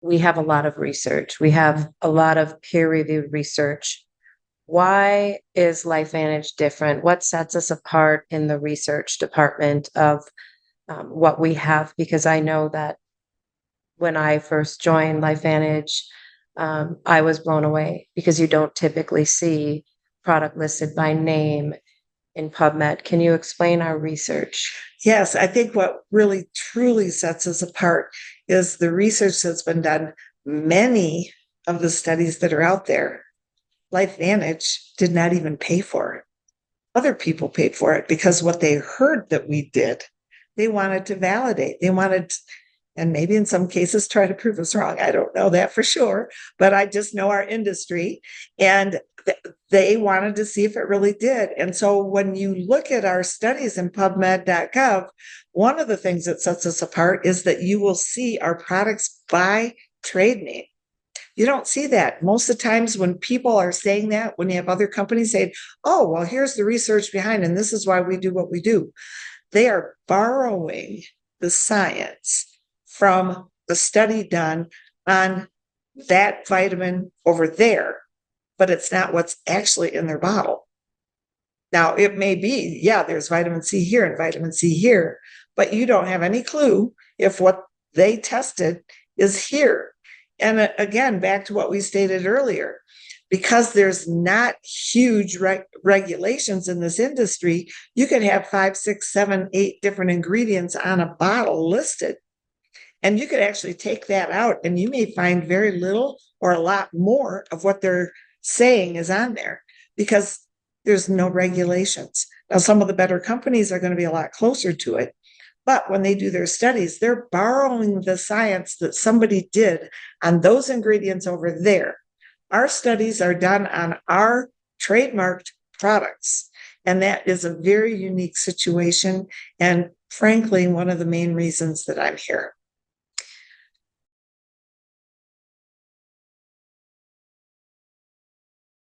we have a lot of research. We have a lot of peer-reviewed research. Why is LifeVantage different? What sets us apart in the research department of what we have? Because I know that when I first joined LifeVantage, I was blown away because you don't typically see product listed by name in PubMed. Can you explain our research? Yes, I think what really truly sets us apart is the research that's been done. Many of the studies that are out there, LifeVantage did not even pay for it. Other people paid for it because what they heard that we did, they wanted to validate. They wanted, and maybe in some cases try to prove us wrong. I don't know that for sure, but I just know our industry, and they wanted to see if it really did. And so when you look at our studies in PubMed.gov, one of the things that sets us apart is that you will see our products by trade name. You don't see that. Most of the times when people are saying that, when you have other companies saying, oh, well, here's the research behind, and this is why we do what we do, they are borrowing the science from the study done on that vitamin over there, but it's not what's actually in their bottle. Now, it may be, yeah, there's vitamin C here and vitamin C here, but you don't have any clue if what they tested is here. And again, back to what we stated earlier, because there's not huge regulations in this industry, you could have 5, 6, 7, 8 different ingredients on a bottle listed. And you could actually take that out and you may find very little or a lot more of what they're saying is on there because there's no regulations. Now, some of the better companies are going to be a lot closer to it. But when they do their studies, they're borrowing the science that somebody did on those ingredients over there. Our studies are done on our trademarked products. And that is a very unique situation. And frankly, one of the main reasons that I'm here.